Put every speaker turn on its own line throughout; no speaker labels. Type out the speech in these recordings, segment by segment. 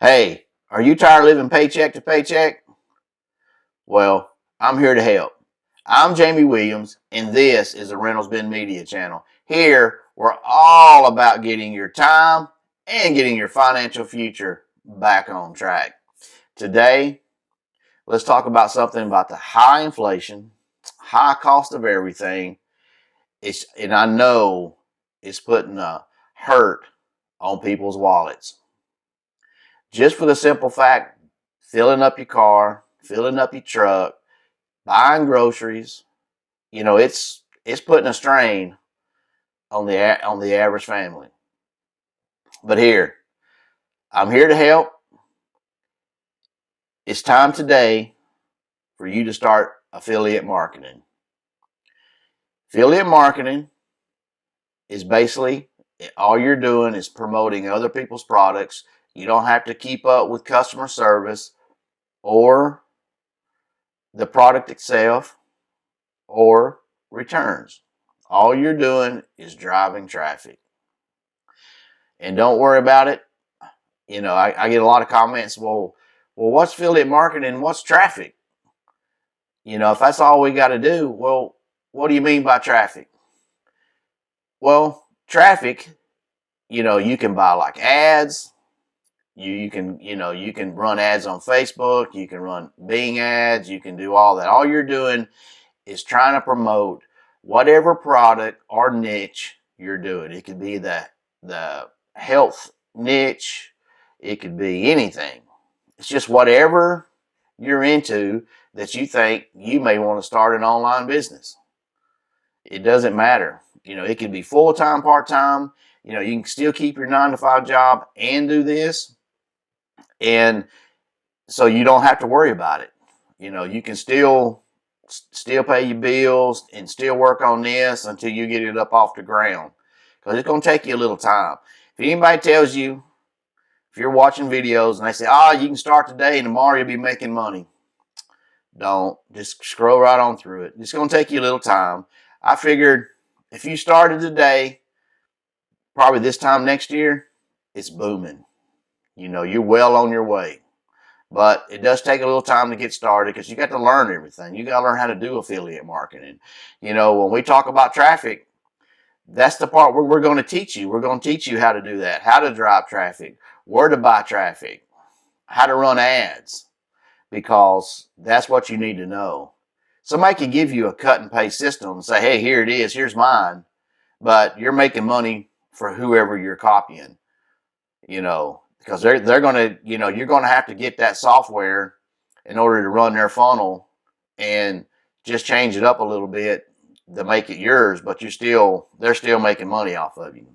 Hey, are you tired of living paycheck to paycheck? Well, I'm here to help. I'm Jamie Williams, and this is the RiddlesBendMedia channel. Here, we're all about getting your time and getting your financial future back on track. Today, let's talk about something about the high inflation, high cost of everything. And I know it's putting a hurt on people's wallets. Just for the simple fact, filling up your car, filling up your truck, buying groceries, it's putting a strain on the average family. But I'm here to help. It's time today for you to start affiliate marketing. Affiliate marketing is basically all you're doing is promoting other people's products. You don't have to keep up with customer service or the product itself or returns. All you're doing is driving traffic. And don't worry about it. I get a lot of comments, well, what's affiliate marketing? What's traffic? If that's all we got to do, well, what do you mean by traffic? Well, traffic, you can buy like ads. You can run ads on Facebook. You can run Bing ads. You can do all that. All you're doing is trying to promote whatever product or niche you're doing. It could be the health niche. It could be anything. It's just whatever you're into that you think you may want to start an online business. It doesn't matter. It could be full-time, part-time. You can still keep your 9-to-5 job and do this. And so you don't have to worry about it. You can still pay your bills and still work on this until you get it up off the ground, because it's going to take you a little time. If anybody tells you, if you're watching videos and they say, you can start today and tomorrow you'll be making money, don't. Just scroll right on through it. It's going to take you a little time. I figured if you started today, probably this time next year, it's booming. You're well on your way. But it does take a little time to get started, because you got to learn everything. You got to learn how to do affiliate marketing. When we talk about traffic, that's the part where we're going to teach you. We're going to teach you how to do that, how to drive traffic, where to buy traffic, how to run ads, because that's what you need to know. Somebody can give you a cut and paste system and say, hey, here it is, here's mine, but you're making money for whoever you're copying, because they're going to, you're going to have to get that software in order to run their funnel and just change it up a little bit to make it yours, but they're still making money off of you.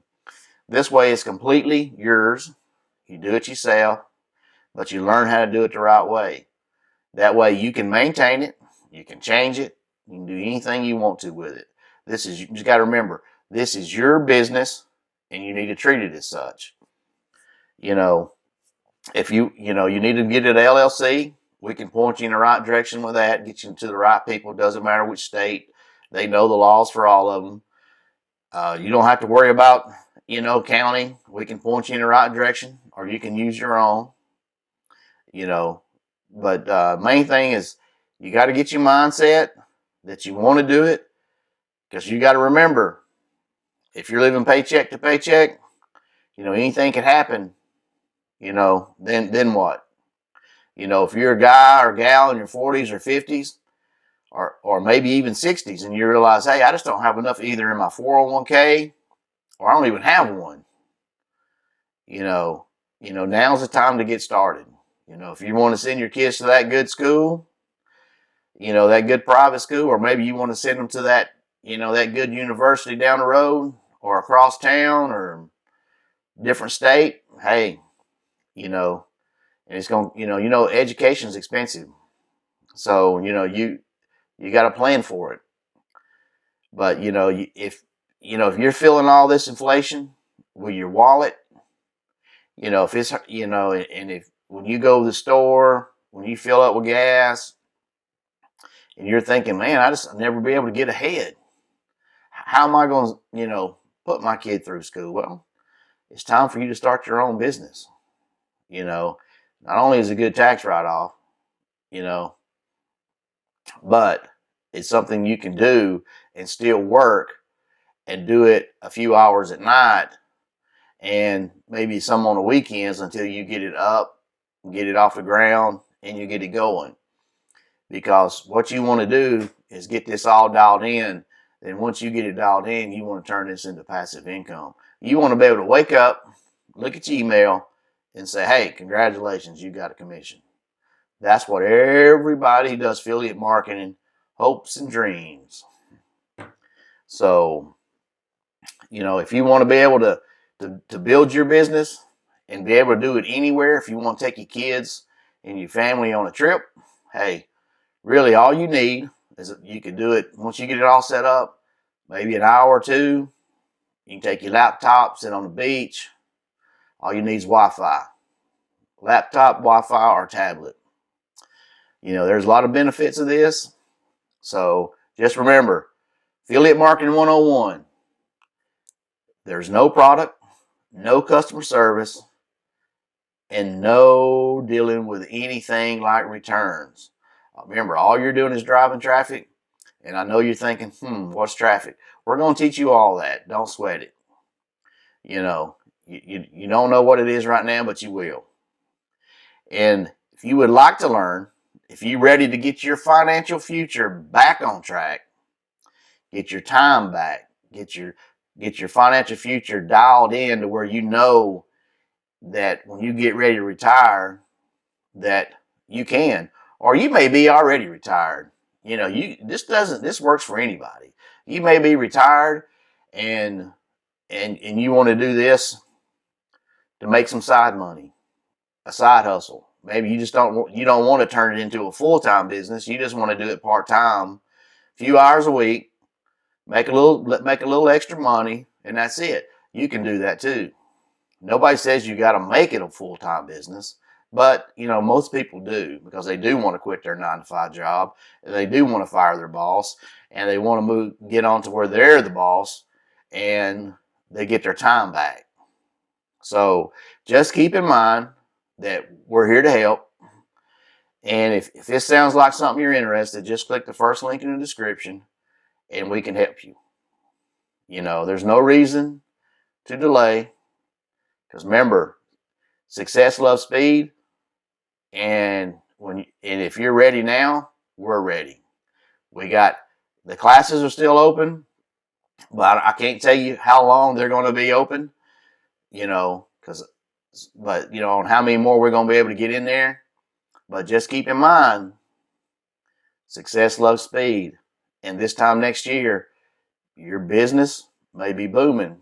This way it's completely yours. You do it yourself, but you learn how to do it the right way. That way you can maintain it, you can change it, you can do anything you want to with it. You just got to remember, this is your business and you need to treat it as such. If you need to get it LLC, we can point you in the right direction with that, get you to the right people. It doesn't matter which state. They know the laws for all of them. You don't have to worry about, county. We can point you in the right direction, or you can use your own, But main thing is you got to get your mindset that you want to do it, because you got to remember, if you're living paycheck to paycheck, anything can happen, then what? If you're a guy or gal in your 40s or 50s, or maybe even 60s, and you realize, hey, I just don't have enough either in my 401k, or I don't even have one. Now's the time to get started. If you want to send your kids to that good school, that good private school, or maybe you want to send them to that, that good university down the road or across town or different state, hey, and it's going, education is expensive. So, you got to plan for it. But, if you're feeling all this inflation with your wallet, if it's, and if when you go to the store, when you fill up with gas, and you're thinking, man, I'll never be able to get ahead. How am I going to, put my kid through school? Well, it's time for you to start your own business. Not only is it a good tax write-off, you know, but it's something you can do and still work and do it a few hours at night and maybe some on the weekends until you get it up, get it off the ground, and you get it going. Because what you want to do is get this all dialed in. Then once you get it dialed in, you want to turn this into passive income. You want to be able to wake up, look at your email, and say, hey, congratulations, you got a commission. That's what everybody who does affiliate marketing hopes and dreams. So, if you want to be able to build your business and be able to do it anywhere, if you want to take your kids and your family on a trip, hey, really all you need is you can do it once you get it all set up, maybe an hour or two. You can take your laptop, sit on the beach. All you need is Wi-Fi. Laptop, Wi-Fi, or tablet. There's a lot of benefits of this. So just remember, Affiliate Marketing 101. There's no product, no customer service, and no dealing with anything like returns. Remember, all you're doing is driving traffic. And I know you're thinking, what's traffic? We're going to teach you all that. Don't sweat it. You don't know what it is right now, but you will. And if you would like to learn, if you're ready to get your financial future back on track, get your time back, get your financial future dialed in to where you know that when you get ready to retire, that you can, or you may be already retired. This works for anybody. You may be retired and you want to do this to make some side money, a side hustle. Maybe you don't want to turn it into a full-time business. You just want to do it part-time, a few hours a week, make a little extra money, and that's it. You can do that too. Nobody says you got to make it a full-time business, but most people do, because they do want to quit their 9-to-5 job, and they do want to fire their boss, and they want to get on to where they're the boss and they get their time back. So just keep in mind that we're here to help. And if this sounds like something you're interested, just click the first link in the description and we can help you. There's no reason to delay, because remember, success loves speed. And if you're ready now, we're ready. The classes are still open, but I can't tell you how long they're going to be open, on how many more we're going to be able to get in there. But just keep in mind, success loves speed. And this time next year, your business may be booming.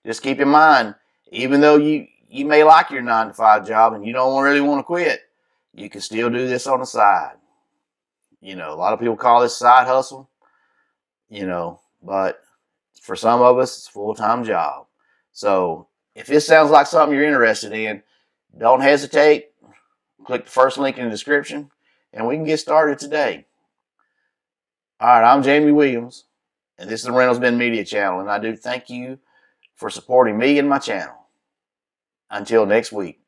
Just keep in mind, even though you may like your 9-to-5 job and you don't really want to quit, you can still do this on the side. A lot of people call this side hustle, but for some of us, it's a full-time job. So if this sounds like something you're interested in, don't hesitate. Click the first link in the description and we can get started today. All right, I'm Jamie Williams, and this is the RiddlesBendMedia channel, and I do thank you for supporting me and my channel. Until next week.